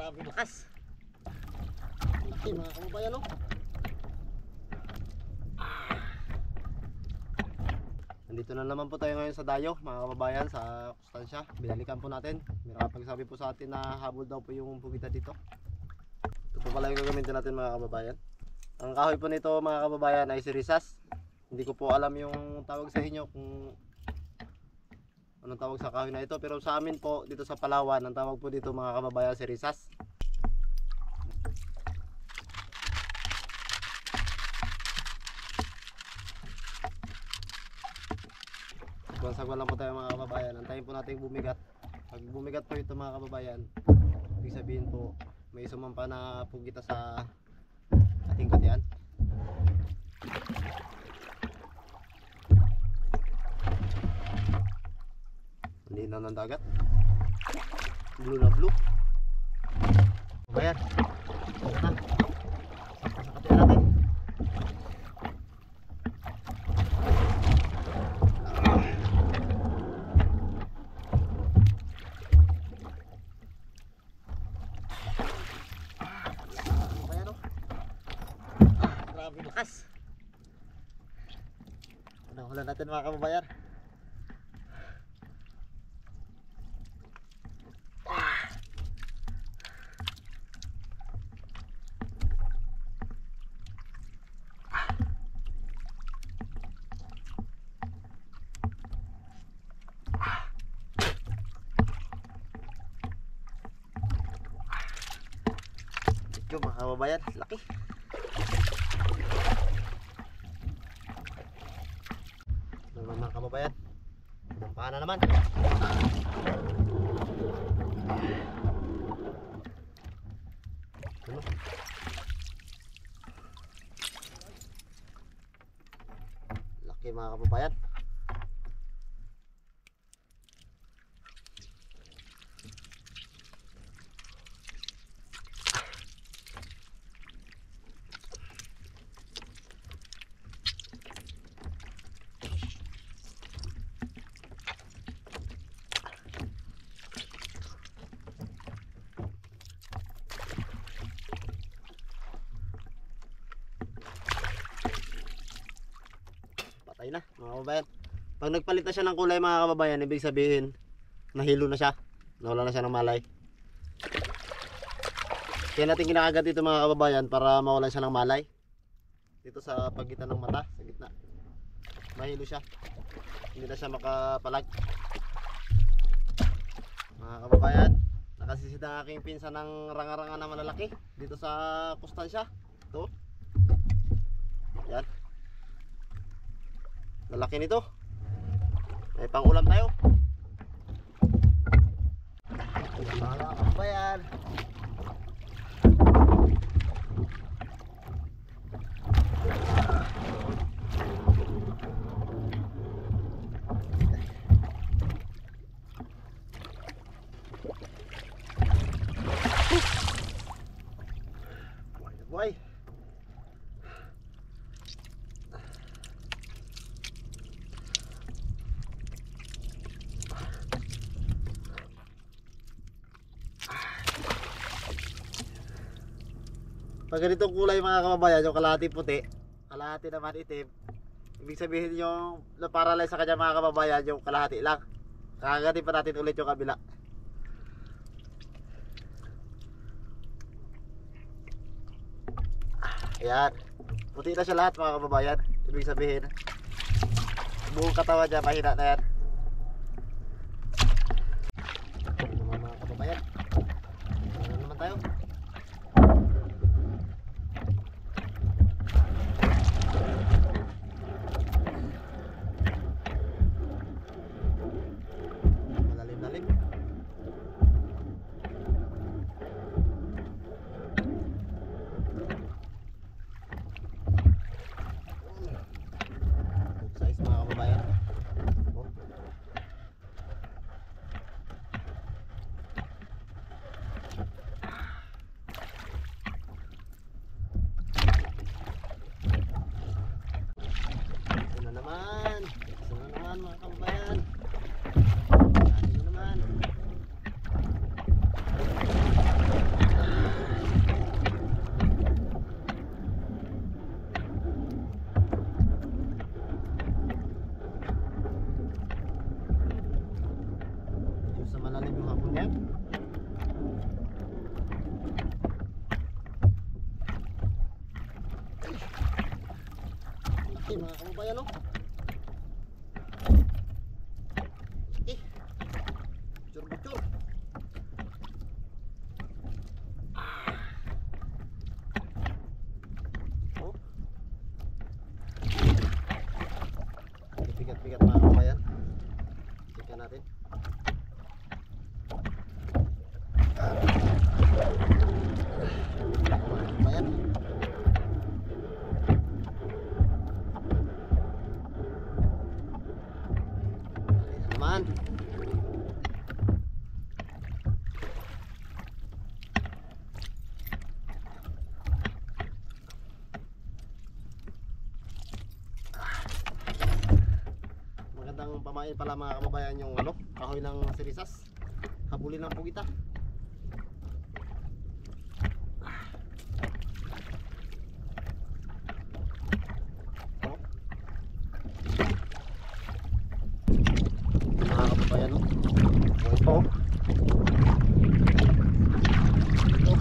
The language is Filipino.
Grabe lakas. Okay mga kababayan, no? Nandito na naman po tayo ngayon sa Dayo mga kababayan, sa Kustansya. Binalikan po natin. May nakapagsabi po sa atin na habol daw po yung bugita dito. Ito po pala yung gagamitin natin mga kababayan. Ang kahoy po nito mga kababayan ay sirisas. Hindi ko po alam yung tawag sa inyo kung anong tawag sa kahoy na ito, pero sa amin po dito sa Palawan ang tawag po dito mga kababayan sirisas. Sagwan lang po tayo mga kababayan. Antayin po natin bumigat. Pag bumigat po ito mga kababayan, ibig sabihin po may sumampa na pugita sa ating katian. Linaw ng dagat. Blue na blue. Kababayan, ito na. Sa katian natin. Grabe lakas. Nahulan natin mga kababayan. Ito mga kababayan, laki. Mga kababayan, nampahan na naman. Laki mga kababayan. Patay na mga kababayan. Pag nagpalit na siya ng kulay mga kababayan, ibig sabihin nahilo na siya, nawala na siya ng malay. Kaya natin kinakagat dito mga kababayan para mawalan siya ng malay. Dito sa pagitan ng mata, sa gitna, mahilo siya, hindi na siya makapalag. Mga kababayan, nakasisid ang aking pinsan ng ranga-ranga na malalaki dito sa Kustansya. Ito, yan, lalaki nito. May pang-ulam tayo. Mga kababayan, buhay. Pag ganitong kulay mga kababayan, yung kalahati puti, kalahati naman itim, ibig sabihin yung na-paralyze sa kanya mga kababayan, yung kalahati lang. Kakagatin pa natin ulit yung kabila. Ayan, puti na siya lahat mga kababayan. Ibig sabihin buong katawan niya mahina na yan. Mga kababayan, ano naman tayo? Malalim-lalim. Size mga kababayan. Oh. malalim yung hapon niya. Laki mga kababayan, no? Laki. Bucur-bucur. Oh. Bigat-bigat mga kababayan. Tingnan natin. Kababayan. Naman. Magandang pamain pala mga kababayan yung ano, kahoy ng sirisas. Habulin ng pugita. Oh. Mga kababayan, no? Ito. Ito.